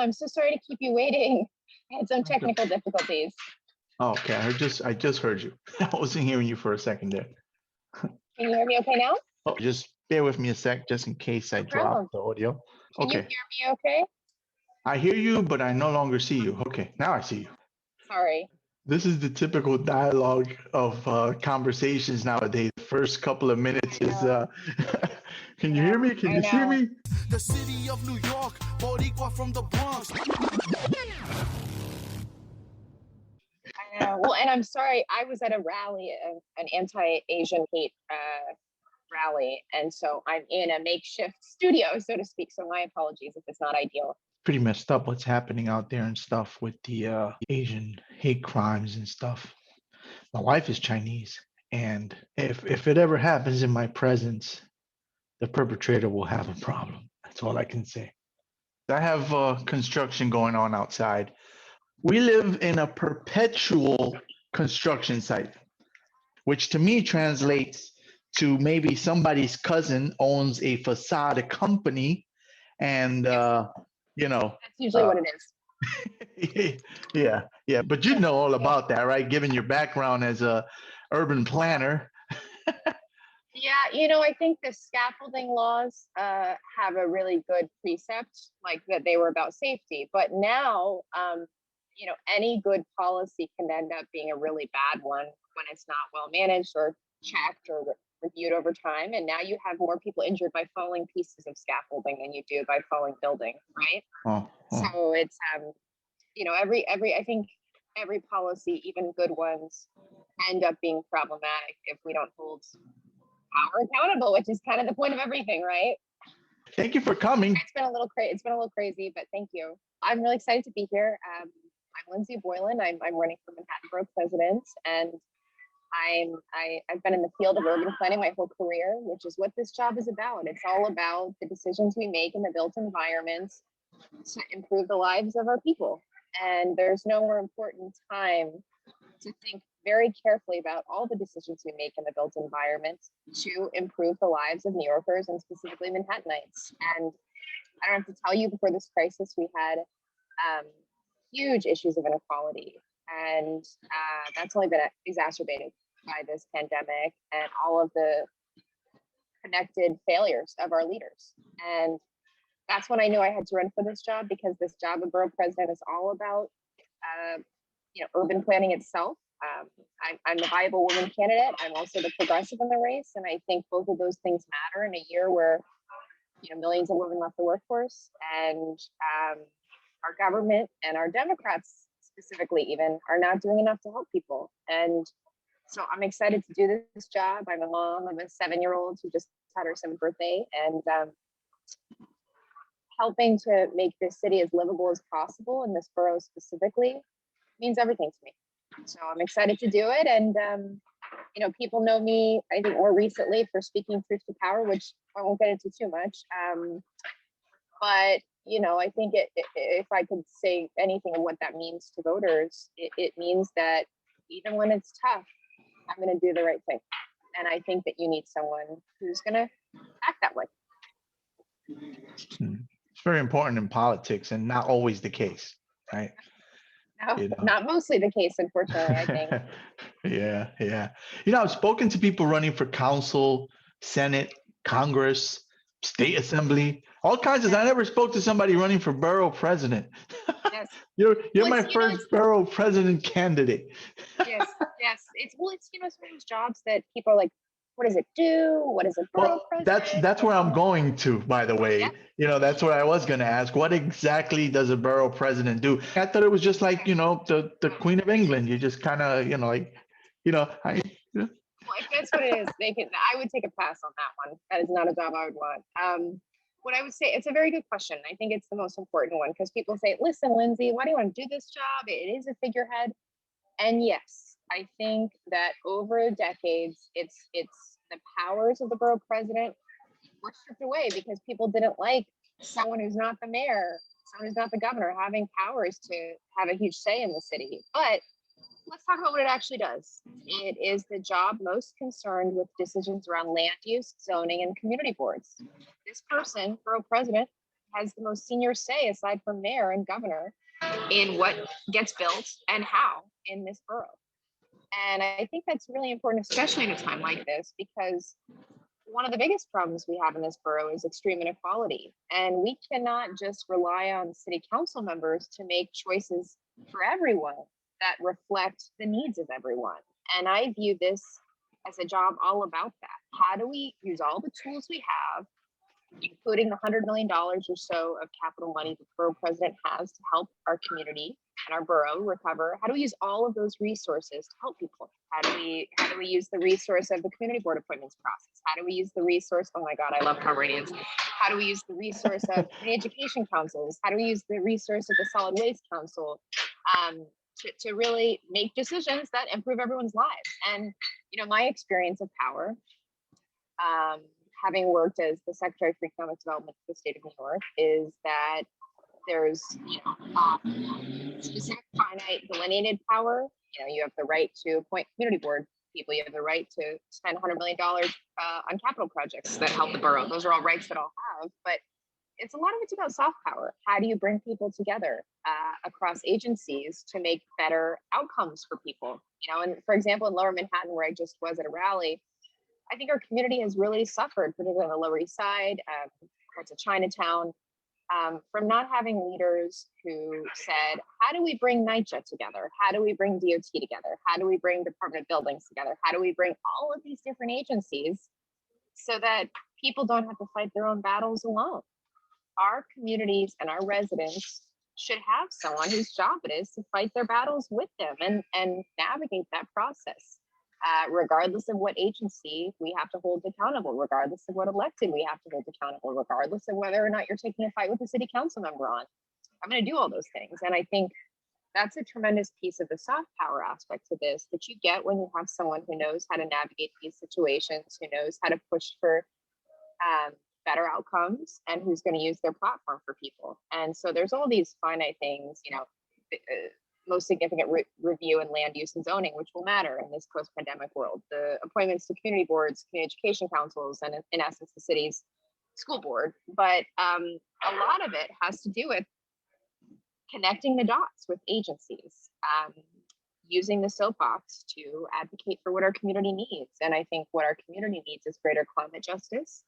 I'm so sorry to keep you waiting. I had some technical difficulties. Oh, okay, I just heard you. I wasn't hearing you for a second there. Can you hear me okay now? Oh, just bear with me a sec, just in case I drop the audio. Can you Okay. hear me okay? I hear you, but I no longer see you. Okay, now I see you. Sorry. This is the typical dialogue of conversations nowadays. The first couple of minutes is, can you hear me? Can you see me? The city of New York, Boricua from the Bronx. I know. Well, and I'm sorry, I was at a rally, an anti-Asian hate rally, and so I'm in a makeshift studio, so to speak. So my apologies if it's not ideal. Pretty messed up what's happening out there and stuff with the Asian hate crimes and stuff. My wife is Chinese, and if it ever happens in my presence, the perpetrator will have a problem. That's all I can say. I have construction going on outside. We live in a perpetual construction site, which to me translates to maybe somebody's cousin owns a facade company, and That's usually what it is. yeah. But you know all about that, right? Given your background as a urban planner. Yeah, I think the scaffolding laws have a really good precept, like that they were about safety. But now, any good policy can end up being a really bad one when it's not well managed or checked or reviewed over time. And now you have more people injured by falling pieces of scaffolding than you do by falling buildings, right? So it's, I think every policy, even good ones, end up being problematic if we don't hold power accountable, which is kind of the point of everything, right? Thank you for coming. It's been a little crazy, but thank you. I'm really excited to be here. I'm Lindsey Boylan. I'm running for Manhattan Boro President, and I've been in the field of urban planning my whole career, which is what this job is about. It's all about the decisions we make in the built environment to improve the lives of our people. And there's no more important time to think very carefully about all the decisions we make in the built environment to improve the lives of New Yorkers and specifically Manhattanites. And I don't have to tell you, before this crisis, we had huge issues of inequality. And that's only been exacerbated by this pandemic and all of the connected failures of our leaders. And that's when I knew I had to run for this job, because this job of borough president is all about urban planning itself. I'm the viable woman candidate. I'm also the progressive in the race. And I think both of those things matter in a year where millions of women left the workforce, and our government and our Democrats specifically even are not doing enough to help people. And so I'm excited to do this job. I'm a mom of a 7-year-old who just had her 7th birthday, and helping to make this city as livable as possible, and this borough specifically, means everything to me. So I'm excited to do it. And people know me, I think, more recently for speaking truth to power, which I won't get into too much. But I think if I could say anything of what that means to voters, it means that even when it's tough, I'm going to do the right thing. And I think that you need someone who's going to act that way. It's very important in politics, and not always the case, right? No, not mostly the case, unfortunately, I think. Yeah. I've spoken to people running for council, Senate, Congress, state assembly, all kinds of. I never spoke to somebody running for borough president. Yes. You're my first borough president candidate. Yes. It's one of those jobs that people are like, what does it do? What is a borough president? That's where I'm going to, by the way. Yeah. That's what I was going to ask. What exactly does a borough president do? I thought it was just like, the Queen of England. You just kind of, Well, if that's what it is, I would take a pass on that one. That is not a job I would want. What I would say, it's a very good question. I think it's the most important one, because people say, listen, Lindsey, why do you want to do this job? It is a figurehead. And yes, I think that over decades, it's the powers of the borough president were stripped away because people didn't like someone who's not the mayor, someone who's not the governor, having powers to have a huge say in the city. But let's talk about what it actually does. It is the job most concerned with decisions around land use, zoning, and community boards. This person, borough president, has the most senior say, aside from mayor and governor, in what gets built and how in this borough. And I think that's really important, especially in a time like this, because one of the biggest problems we have in this borough is extreme inequality. And we cannot just rely on city council members to make choices for everyone that reflect the needs of everyone. And I view this as a job all about that. How do we use all the tools we have, including the $100 million or so of capital money the borough president has to help our community and our borough recover? How do we use all of those resources to help people? How do we use the resource of the community board appointments process? How do we use the resource? Oh my God, I love Pomeranians. How do we use the resource of the education councils? How do we use the resource of the solid waste council to really make decisions that improve everyone's lives? And my experience of power, having worked as the Secretary for Economic Development for the state of New York, is that there's specific finite delineated power. You have the right to appoint community board people. You have the right to spend $100 million on capital projects that help the borough. Those are all rights that I'll have, but a lot of it's about soft power. How do you bring people together across agencies to make better outcomes for people? And for example, in Lower Manhattan, where I just was at a rally, I think our community has really suffered, particularly on the Lower East Side, parts of Chinatown, from not having leaders who said, how do we bring NYCHA together? How do we bring DOT together? How do we bring Department of Buildings together? How do we bring all of these different agencies so that people don't have to fight their own battles alone? Our communities and our residents should have someone whose job it is to fight their battles with them and navigate that process. Regardless of what agency we have to hold accountable, regardless of what elected we have to hold accountable, regardless of whether or not you're taking a fight with a city council member on. I'm going to do all those things. And I think that's a tremendous piece of the soft power aspect to this that you get when you have someone who knows how to navigate these situations, who knows how to push for better outcomes, and who's going to use their platform for people. And so there's all these finite things, most significant review in land use and zoning, which will matter in this post-pandemic world, the appointments to community boards, community education councils, and in essence, the city's school board. But a lot of it has to do with connecting the dots with agencies, using the soapbox to advocate for what our community needs. And I think what our community needs is greater climate justice,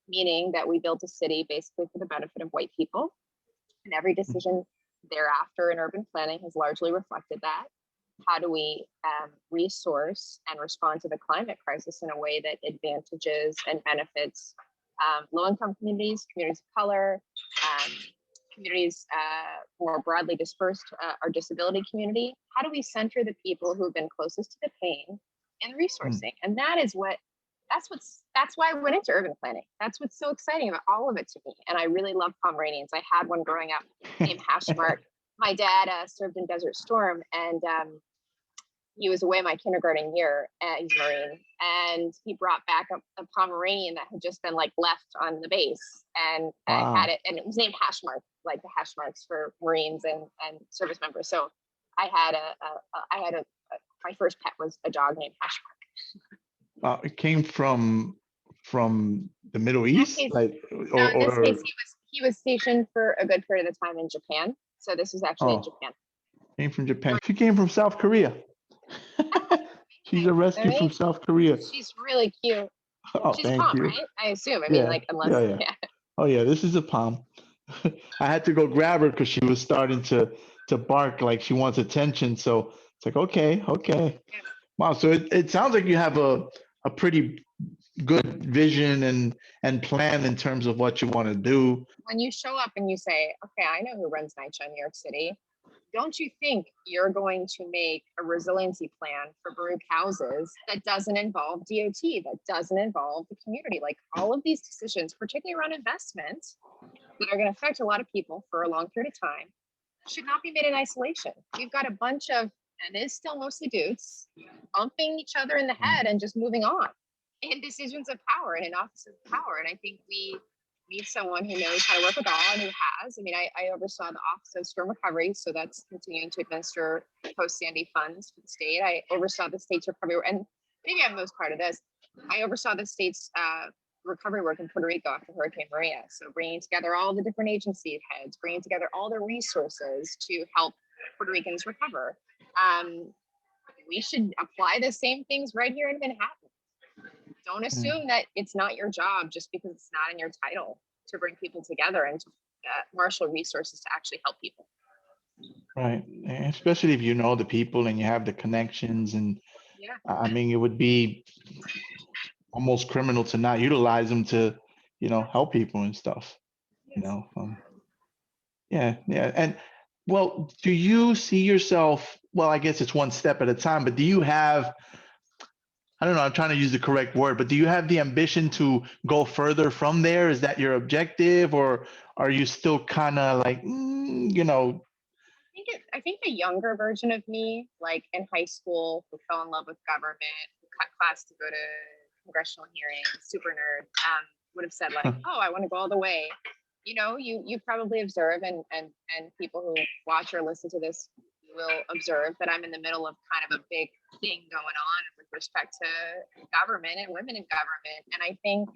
meaning that we built a city basically for the benefit of white people, and every decision thereafter in urban planning has largely reflected that. How do we resource and respond to the climate crisis in a way that advantages and benefits low-income communities, communities of color, communities more broadly dispersed, our disability community? How do we center the people who have been closest to the pain in resourcing? And that's why I went into urban planning. That's what's so exciting about all of it to me. And I really love Pomeranians. I had one growing up named Hashmark. My dad served in Desert Storm, and he was away my kindergarten year. He's Marine, and he brought back a Pomeranian that had just been left on the base, and Wow. had it, and it was named Hashmark, like the hash marks for Marines and service members. So I had my first pet was a dog named Hashmark. It came from the Middle East, in this case, he was stationed for a good period of time in Japan. So this was actually in Japan. Came from Japan. She came from South Korea. She's a rescue from South Korea. She's really cute. Oh, She's thank Palm, you. right? I assume. I mean, unless. Yeah. Oh yeah, this is a Palm. I had to go grab her because she was starting to bark like she wants attention. So it's like, okay. Yeah. Wow. So it sounds like you have a pretty good vision and plan in terms of what you want to do. When you show up and you say, okay, I know who runs NYCHA in New York City, don't you think you're going to make a resiliency plan for Baruch houses that doesn't involve DOT, that doesn't involve the community? Like all of these decisions, particularly around investment, that are going to affect a lot of people for a long period of time, should not be made in isolation. You've got a bunch of, and it's still mostly dudes, bumping each other in the head and just moving on in decisions of power and in offices of power. And I think we need someone who knows how to work with all and who has. I mean, I oversaw the Office of Storm Recovery, so that's continuing to administer post-Sandy funds for the state. I oversaw the state's recovery, and maybe I'm most proud of this. I oversaw the state's recovery work in Puerto Rico after Hurricane Maria. So bringing together all the different agency heads, bringing together all the resources to help Puerto Ricans recover. We should apply the same things right here in Manhattan. Don't assume that it's not your job just because it's not in your title to bring people together and to marshal resources to actually help people. Right. And especially if you know the people and you have the connections. And Yeah. I mean, it would be almost criminal to not utilize them to, help people and stuff, Yes. Yeah. And well, do you see yourself, well, I guess it's one step at a time, but do you have, I don't know, I'm trying to use the correct word, but do you have the ambition to go further from there? Is that your objective, or are you still kind of like, I think the younger version of me, like in high school, who fell in love with government, who cut class to go to congressional hearings, super nerd, would have said like, oh, I want to go all the way. You probably observe, and people who watch or listen to this will observe that I'm in the middle of kind of a big thing going on with respect to government and women in government. And I think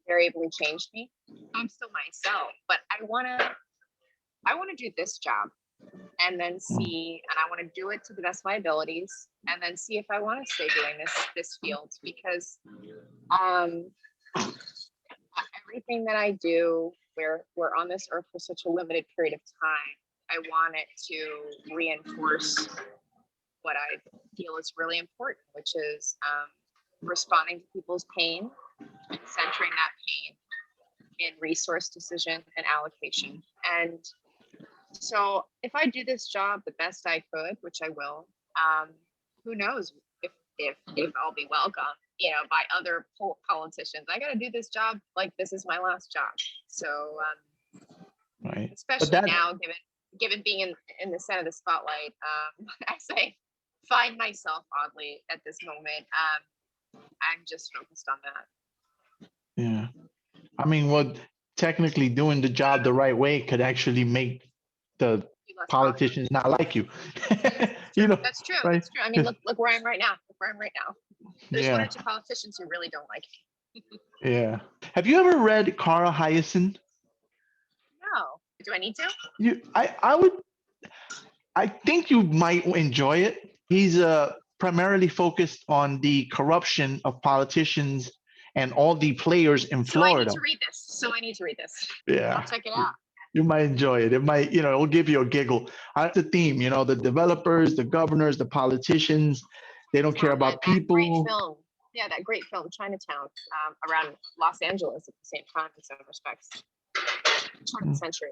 variably changed me. I'm still myself, but I want to do this job and then see, and I want to do it to the best of my abilities, and then see if I want to stay doing this field, because everything that I do, we're on this earth for such a limited period of time. I want it to reinforce what I feel is really important, which is responding to people's pain and centering that pain in resource decision and allocation. And so if I do this job the best I could, which I will, who knows if I'll be welcome, by other politicians. I got to do this job like this is my last job. So, right. Especially now, given being in the center of the spotlight, I say find myself oddly at this moment. I'm just focused on that. Yeah. I mean, well, technically doing the job the right way could actually make the politicians not like you. That's true. Right? That's true. I mean, look where I am right now. There's one or two politicians who really don't like me. Yeah. Have you ever read Carl Hiaasen? No. Do I need to? I think you might enjoy it. He's primarily focused on the corruption of politicians and all the players in Florida. I need to read this. Yeah. I'll check it out. You might enjoy it. It might, it'll give you a giggle. That's the theme, the developers, the governors, the politicians, they don't care about people. Great film. Yeah, that great film, Chinatown, around Los Angeles at the same time in some respects. Turn of the century.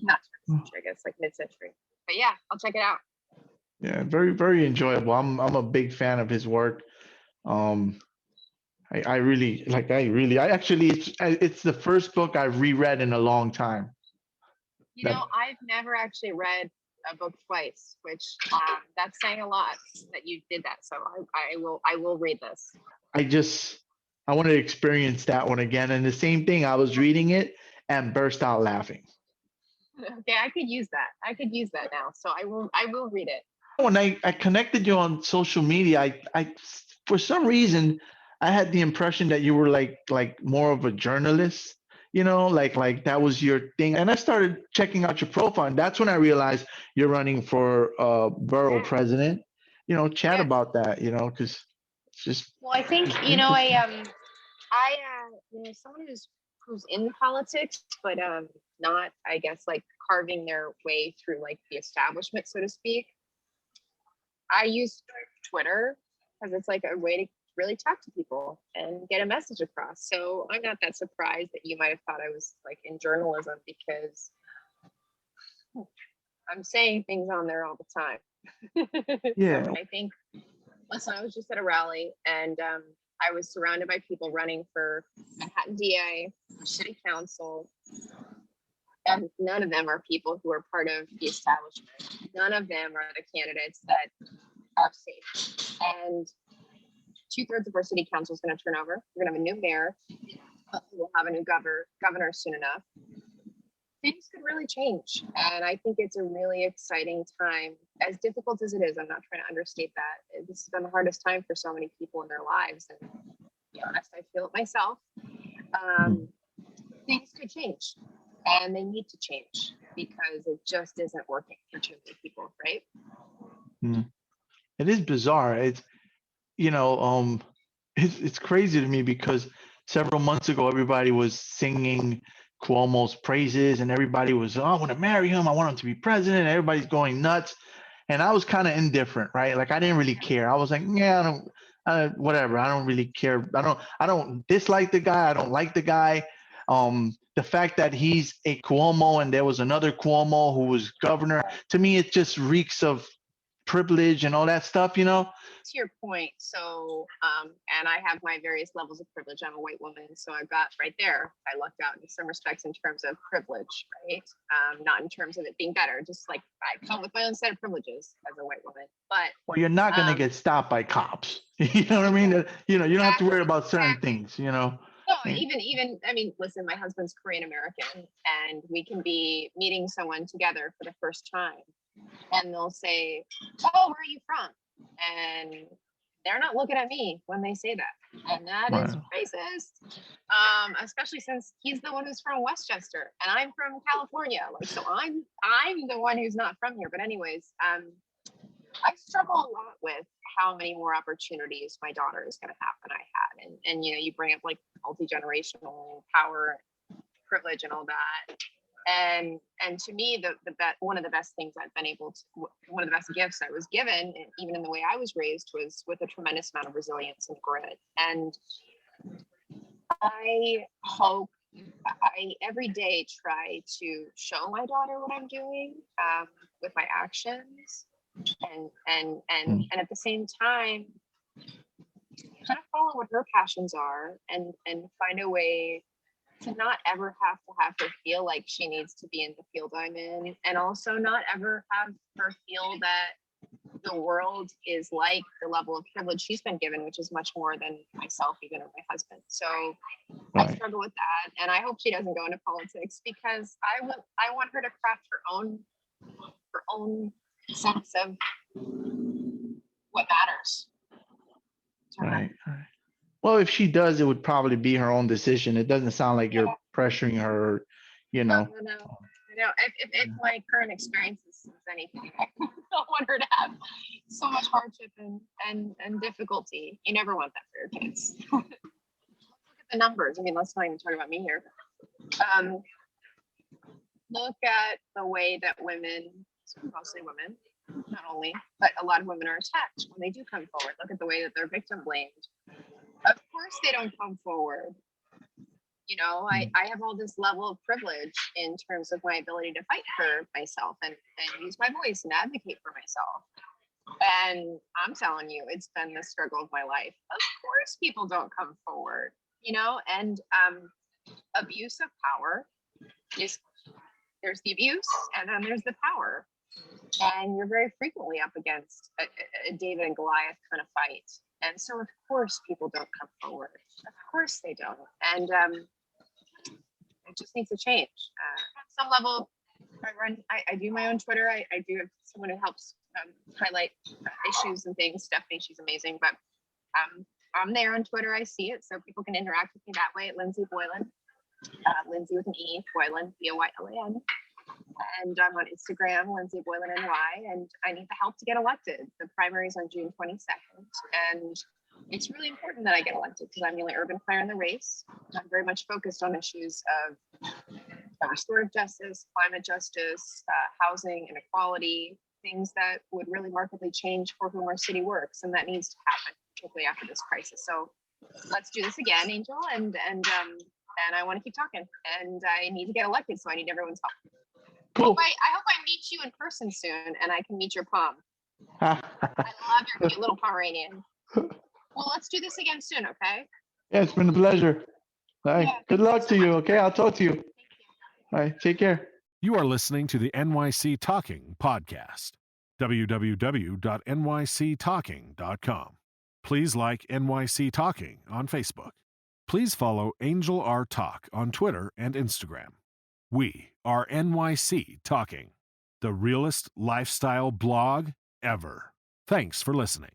Not turn of the century, I guess, like mid-century. But yeah, I'll check it out. Yeah, very, very enjoyable. I'm a big fan of his work. I actually, it's the first book I've reread in a long time. I've never actually read a book twice, which that's saying a lot that you did that. So I will read this. I want to experience that one again. And the same thing, I was reading it and burst out laughing. Okay, I could use that now. So I will read it. When I connected you on social media, I for some reason I had the impression that you were like more of a journalist, like that was your thing. And I started checking out your profile, and that's when I realized you're running for borough president. Chat about that, because it's just. Well, I think someone who's in politics, but not, I guess, like carving their way through like the establishment, so to speak. I use Twitter because it's like a way to really talk to people and get a message across. So I'm not that surprised that you might have thought I was like in journalism, because I'm saying things on there all the time. Yeah. So I think, listen, I was just at a rally, and I was surrounded by people running for Manhattan DA, city council, and none of them are people who are part of the establishment. None of them are the candidates that are safe. And 2/3 of our city council is going to turn over. We're going to have a new mayor. We'll have a new governor soon enough. things could really change. And I think it's a really exciting time. As difficult as it is, I'm not trying to understate that. This has been the hardest time for so many people in their lives. And to be honest, I feel it myself. Things could change, and they need to change because it just isn't working for too many people, right? It is bizarre. It's, you know, it's crazy to me because several months ago, everybody was singing Cuomo's praises and everybody was, oh, I want to marry him. I want him to be president. Everybody's going nuts. And I was kind of indifferent, right? Like I didn't really care. I was like, yeah, whatever. I don't really care. I don't dislike the guy. I don't like the guy. The fact that he's a Cuomo and there was another Cuomo who was governor, to me, it just reeks of privilege and all that stuff, you know? To your point, so and I have my various levels of privilege. I'm a white woman, so I've got right there. I lucked out in some respects in terms of privilege, right? Not in terms of it being better. Just like I come with my own set of privileges as a white woman. But well, you're not going to get stopped by cops. You know what I mean? You know, you don't have to worry about certain things. You know. No, even I mean, listen, my husband's Korean American, and we can be meeting someone together for the first time, and they'll say, "Oh, where are you from?" And they're not looking at me when they say that, and that is racist. Especially since he's the one who's from Westchester, and I'm from California. Like, so I'm the one who's not from here. But anyways, I struggle a lot with how many more opportunities my daughter is going to have than I had, and you know, you bring up like multi-generational power, privilege, and all that. And to me, one of the best things I've been able to, one of the best gifts I was given, even in the way I was raised, was with a tremendous amount of resilience and grit. And I hope I every day try to show my daughter what I'm doing with my actions, and at the same time, kind of follow what her passions are, and find a way to not ever have her feel like she needs to be in the field I'm in, and also not ever have her feel that the world is like the level of privilege she's been given, which is much more than myself, even, or my husband. So I struggle with that, and I hope she doesn't go into politics, because I want her to craft her own sense of what matters. Right. Well, if she does, it would probably be her own decision. It doesn't sound like you're pressuring her, you know. No. If my current experience is anything, I don't want her to have so much hardship and difficulty. You never want that for your kids. Look at the numbers. I mean, let's not even talk about me here. Look at the way that women, mostly women, not only, but a lot of women are attacked when they do come forward. Look at the way that they're victim blamed. Of course they don't come forward. You know, I have all this level of privilege in terms of my ability to fight for myself and use my voice and advocate for myself. And I'm telling you, it's been the struggle of my life. Of course people don't come forward, you know, and abuse of power is, there's the abuse and then there's the power. And you're very frequently up against a David and Goliath kind of fight. And so, of course, people don't come forward. Of course they don't. And it just needs to change. At some level, I do my own Twitter. I do have someone who helps highlight issues and things. Stephanie, she's amazing. But I'm there on Twitter. I see it. So people can interact with me that way at Lindsey Boylan. Lindsey with an E, Boylan, Boylan. And I'm on Instagram, Lindsey Boylan NY, and I need the help to get elected. The primary is on June 22nd, and it's really important that I get elected because I'm the only urban player in the race. I'm very much focused on issues of restorative justice, climate justice, housing inequality, things that would really markedly change for whom our city works, and that needs to happen, particularly after this crisis. So let's do this again, Angel, and I want to keep talking, and I need to get elected, so I need everyone's help. Cool. I hope I meet you in person soon, and I can meet your pom. I love your cute little Pomeranian. Well, let's do this again soon, okay? Yeah, it's been a pleasure. All right. Yeah, Good luck to so you. much. Okay, I'll talk to you. Thank you. All right, take care. You are listening to the NYC Talking podcast. www.nyctalking.com. Please like NYC Talking on Facebook. Please follow Angel R Talk on Twitter and Instagram. We are NYC Talking, the realest lifestyle blog ever. Thanks for listening.